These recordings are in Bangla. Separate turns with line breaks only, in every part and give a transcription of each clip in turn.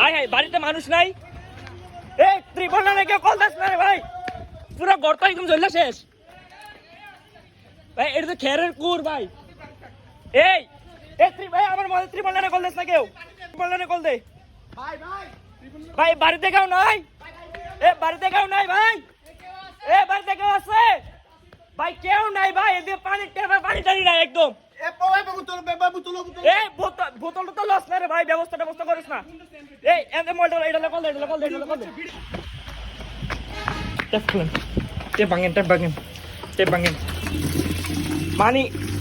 আয় হায় বাড়িতে মানুষ নাই। এই ত্রিপল না কেউ কল দাস না রে ভাই, পুরো গর্ত একদম জ্বললে শেষ ভাই। এটা তো খেরের কুর ভাই। এই ভাই আমার মনে ত্রিপল না কল দাস না কেউ, ত্রিপল না কল দে ভাই। ভাই ভাই বাড়িতে কেউ নাই, বাড়িতে কেউ নাই ভাই, বাড়িতে কেউ আছে ভাই? কেউ নাই ভাই, এদিকে পানি টানি নাই একদম। বোতল তো লস না রে ভাই, ব্যবস্থা করিস না। এই এটা কল দে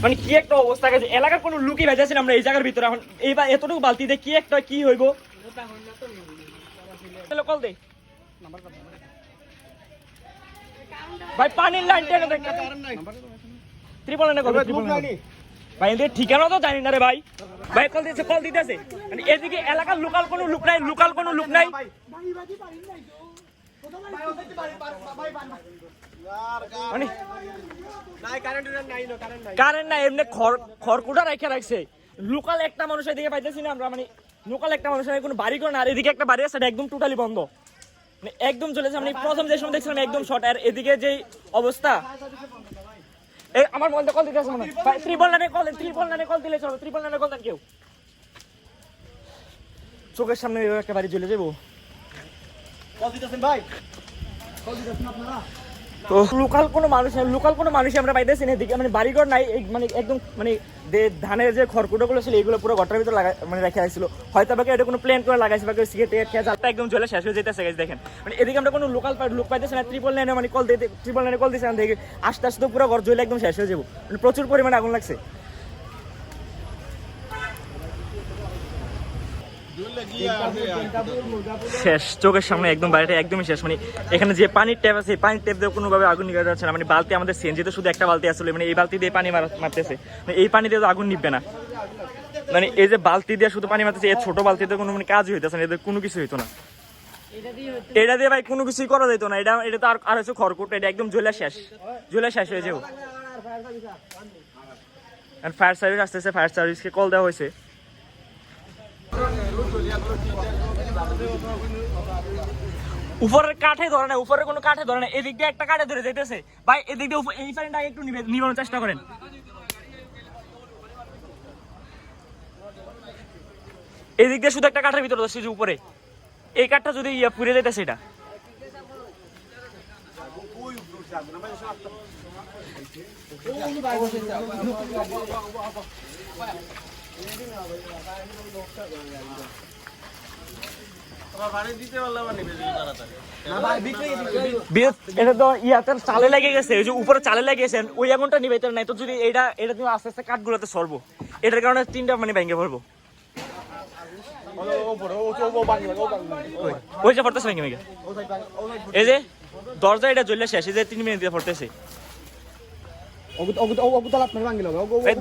মানে কি একটা অবস্থা গেছে, এলাকার কোনো লুকি ভেজাছিল আমরা এই জায়গার ভিতরে। এখন এইবার এতটুকু বালতি দিয়ে কি একটা কি হইব? কল দে ভাই, পানির লাইন টেনে দেখ। ত্রিপল না ভাই, এদের ঠিকানা তো জানি না রে ভাই। ভাই কল দিতেছে মানে এদিকে এলাকার লোকাল কোনো লোক নাই, মানে কারেন্ট নাই, এমনি খড়কুটা রেখে রাখছে। লোকাল একটা মানুষ এদিকে পাইতেছি না আমরা, মানে লোকাল একটা মানুষের কোনো বাড়ি করে না। আর এদিকে একটা বাড়ি আছে, সেটা একদম টোটালি বন্ধ, মানে একদম চলেছে। আমি প্রথম যে সময় দেখছিলাম একদম শর্ট। আর এদিকে যে অবস্থা, এই আমার মোবাইলটা কল দিতে আছে মনে হয়। ত্রিপল নানে কল দিলে চলো, ত্রিপল নানে কল দেন কেউ। চোখের সামনে একটা বাড়ি চলে যাবো। কল দিতেছেন ভাই, কল দিতেছেন আপনারা? তো লোকাল কোনো মানুষ আমরা পাইতেছি না এদিকে, মানে বাড়িঘর নাই। মানে একদম মানে ধানের যে খড়কুটোগুলো ছিল এইগুলো পুরো ঘরটার ভিতরে মানে রেখে রাখছিল। হয়তো বা এটা কোনো প্ল্যান করে লাগাইছে বা কেউ সিগারেট জালটা একদম জ্বলে শেষ হয়ে যেতেছে দেখেন। মানে এদিকে আমরা কোনো লোক পাইতেছি না। ত্রিপল লাইনে মানে ত্রিপল লাইনে কল দিয়েছিলাম দেখে আস্তে আস্তে পুরো ঘর জ্বলে একদম শেষ হয়ে যাবো, মানে প্রচুর পরিমাণে আগুন লাগছে। শেষ, চোখের সামনে একদম বাড়িটা একদমই শেষ। মানে এখানে যে পানির ট্যাপ আছে, পানির ট্যাপ দিয়ে কোনোভাবে আগুন নিভানো যাচ্ছে না। মানে বালতি আমাদের সিএনজিতে শুধু একটা বালতি আসলে, মানে এই বালতি দিয়ে পানি মারতেছে, মানে এই পানি দিয়ে তো আগুন নিবে না। মানে এই যে বালতি দিয়ে শুধু পানি মারতেছে, এই ছোট বালতিতে কোনো মানে কাজই হইতেছে না, এদের কোনো কিছু হইতো না। এটা দিয়ে ভাই কোনো কিছুই করা যেত না। এটা তো আর হচ্ছে খড়কুটো, এটা একদম জ্বলে শেষ হয়ে যাবো। ফায়ার সার্ভিস আসতেছে, ফায়ার সার্ভিসকে কল দেওয়া হয়েছে। উপরের কাঠে ধরে না, উপরের কোনো কাঠে ধরে না, এদিক দিয়ে একটা কাঠে ধরে যেতেছে ভাই। এদিক দিয়ে এই পানিটা একটু নিবানোর চেষ্টা করেন। এদিক দিয়ে শুধু একটা কাঠের ভিতরে ধরছে যে উপরে, এই কাঠটা যদি পুড়ে যেতেছে এটা। এটা তো ইয়াতে চালে লেগে গেছে, ওই যে উপরে চালে লেগে গেছে, ওই আগুনটা নিবাইতে নাই তো। যদি এটা তুমি আস্তে আস্তে কাঠগুলোতে সরবো, এটার কারণে তিনটা মানে ভেঙে পড়বো। ওই যে পড়তেছে ভেঙে, এই যে দরজা এটা জ্বললে শেষ, এই যে 3 মিনিট দিয়ে পড়তেছে।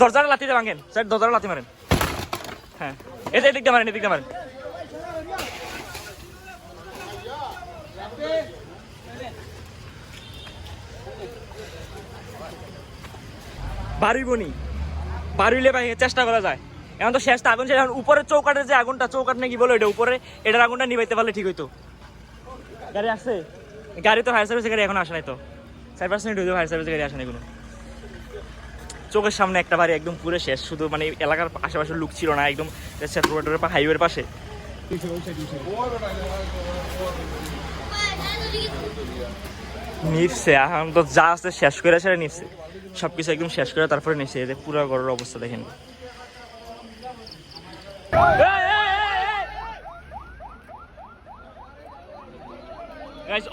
দরজাটা লাথি দিয়ে ভাঙেন স্যার, দরজাটা লাথি মারেন। হ্যাঁ, এই যে এদিক দিয়ে মারেন, বাড়িলে ভাই চেষ্টা করা যায়। এখন তো শেষটা আগুন শেষ। উপরের চৌকাটের যে আগুনটা, চৌকাট নাকি বলো এটা, উপরে এটার আগুনটা নিবাইতে পারলে ঠিক হইতো। গাড়ি আসছে, গাড়ি তো ফায়ার সার্ভিসের গাড়ি এখন আসে নাই তো, 5% হইতো ফায়ার সার্ভিসের গাড়ি আসে নাই কোনো। চোখের সামনে একটা বাড়ি একদম পুরো শেষ, শুধু মানে এলাকার আশেপাশের লোক ছিল না, একদম হাইওয়ের পাশে। নিপছে এখন তো যা আছে শেষ করে সেটা নিপছে, সবকিছু একদম শেষ করে তারপরে নিচ্ছে। এদের পুরো ঘরের অবস্থা দেখেন।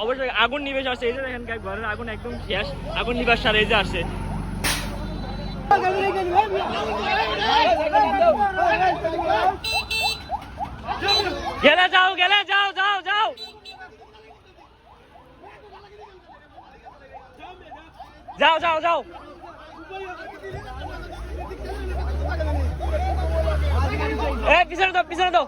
অবশ্যই আগুন নিভে আসছে, এই যে দেখেন ঘরের আগুন একদম শেষ, আগুন নিভার সার এই যে আসছে। গেলে যাও পিছনে দাও।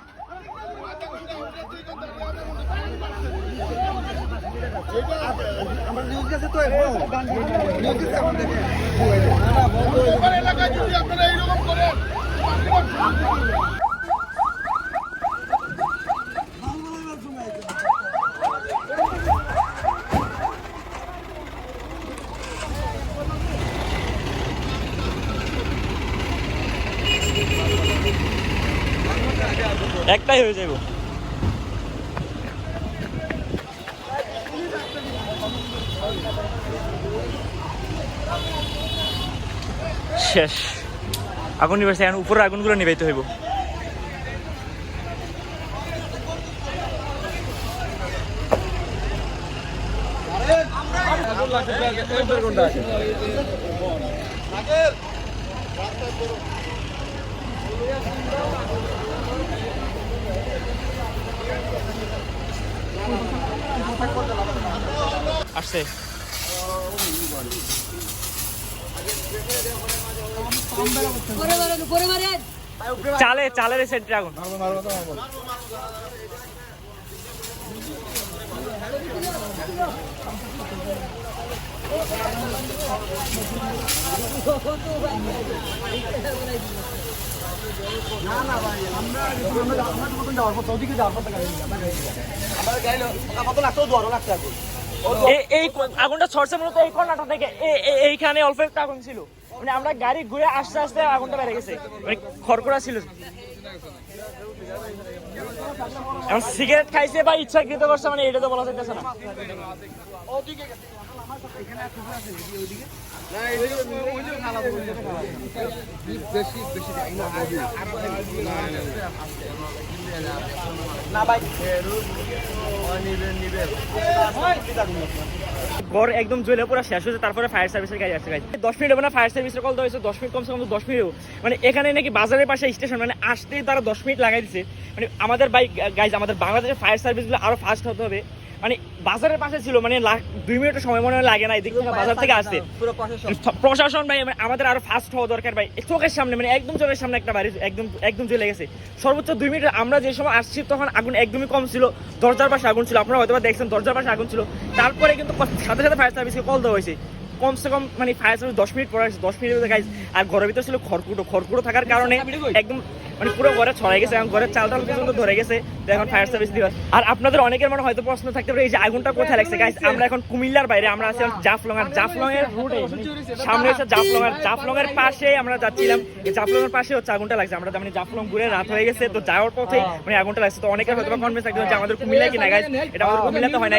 একটাই হয়ে যাবো। শেষ, আগুন নিবাইছে, এখন উপরের আগুনগুলো নিবাইতে হইব। আসছে চালের সেন্টার আগুন। এই আগুনটা ছড়ছে মূলত এই কর্নাটা থেকে, এইখানে অল্প একটা আগুন ছিল, মানে আমরা গাড়ি ঘুরে আস্তে আস্তে আগুনটা বেড়ে গেছে, মানে খড়খড়া ছিল। এখন সিগারেট খাইছে বা ইচ্ছাকৃত করছে, মানে এটা তো বলা যাইতেছে না। ঘর একদম জ্বলে পুরো শেষ হয়েছে, তারপরে ফায়ার সার্ভিসের গাড়ি আসছে। 10 মিনিট হবে না ফায়ার সার্ভিসের কল দেওয়া হয়েছে, 10 মিনিট কমসে কম 10 মিনিট। মানে এখানে নাকি বাজারের পাশে স্টেশন, মানে আসতেই তারা 10 মিনিট লাগাই দিচ্ছে। মানে আমাদের গাইজ আমাদের বাংলাদেশের ফায়ার সার্ভিসগুলো আরো ফাস্ট হতে হবে। মানে বাজারের পাশে ছিল, মানে 2 মিনিটের সময় মনে হয় লাগে না, এদিক থেকে বাজার থেকে আসতে প্রশাসন ভাই, মানে আমাদের আরো ফাস্ট হওয়া দরকার ভাই। চোখের সামনে, মানে একদম চোখের সামনে একটা বাড়ি একদম চলে গেছে। সর্বোচ্চ 2 মিনিট। আমরা যে সময় আসছি তখন আগুন একদমই কম ছিল, দরজার পাশে আগুন ছিল, আপনারা হয়তো দেখছেন দরজার পাশে আগুন ছিল। তারপরে কিন্তু সাথে সাথে ফায়ার সার্ভিসকে কল দেওয়া হয়েছে। কমসে কম মানে ফায়ার সার্ভিস 10 মিনিট পরে আসছে, 10 মিনিটের গাইজ। আর ঘরের ভিতরে ছিল খড়কুটো থাকার কারণে একদম মানে পুরো ঘরে ছড়াই গেছে, এখন ঘরের চাল পর্যন্ত ধরে গেছে। তো এখন ফায়ার সার্ভিস দিবার। আর আপনাদের অনেকের মানে হয়তো প্রশ্ন থাকতে পারে এই যে আগুনটা কোথায় লাগছে গাইজ। আমরা এখন কুমিল্লার বাইরে, আমরা আছি জাফলং এর রুটে, সামনে হচ্ছে জাফলং এর পাশে আমরা যাচ্ছিলাম। এই জাফলং এর পাশে হচ্ছে আগুনটা লাগছে। আমরা মানে জাফলং ঘুরে রাত হয়ে গেছে, তো যাওয়ার পথে মানে আগুনটা লাগছে। তো অনেকের হয়তো কনফিউজ থাকতে যে আমাদের কুমিল্লায় কি না গাইজ, এটা আমাদের কুমিল্লাতে হয় না।